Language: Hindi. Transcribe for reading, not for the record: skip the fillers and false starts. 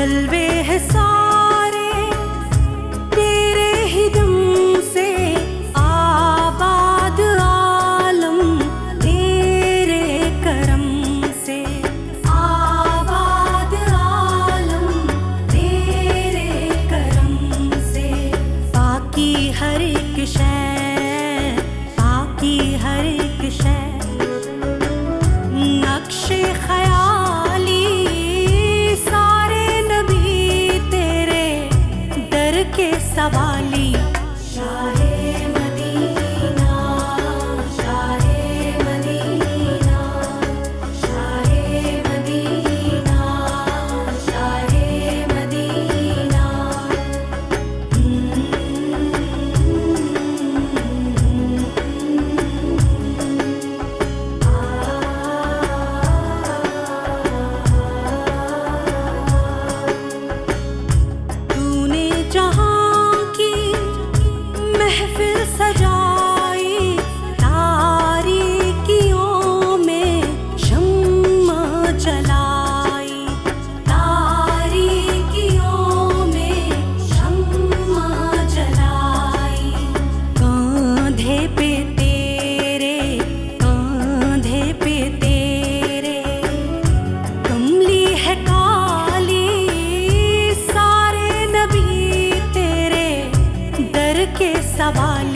जलवे है सारे तेरे ही दम से, आबाद आलम तेरे करम से, आबाद आलम तेरे करम से। बाकी हर एक शय, बाकी हर एक शय नक्शे ख्याली सारे नबी तेरे दर के सवाली। Shah Medina, Shah Medina, Shah Medina, Shah Medina. तूने जहां की महफिल सजाई, तारीकियों में शम्मा जलाई, तारीकियों में शम्मा जलाई। कांधे पे तेरे, कांधे पे तेरे कमली है काली सारे नबी तेरे दर के सवाल।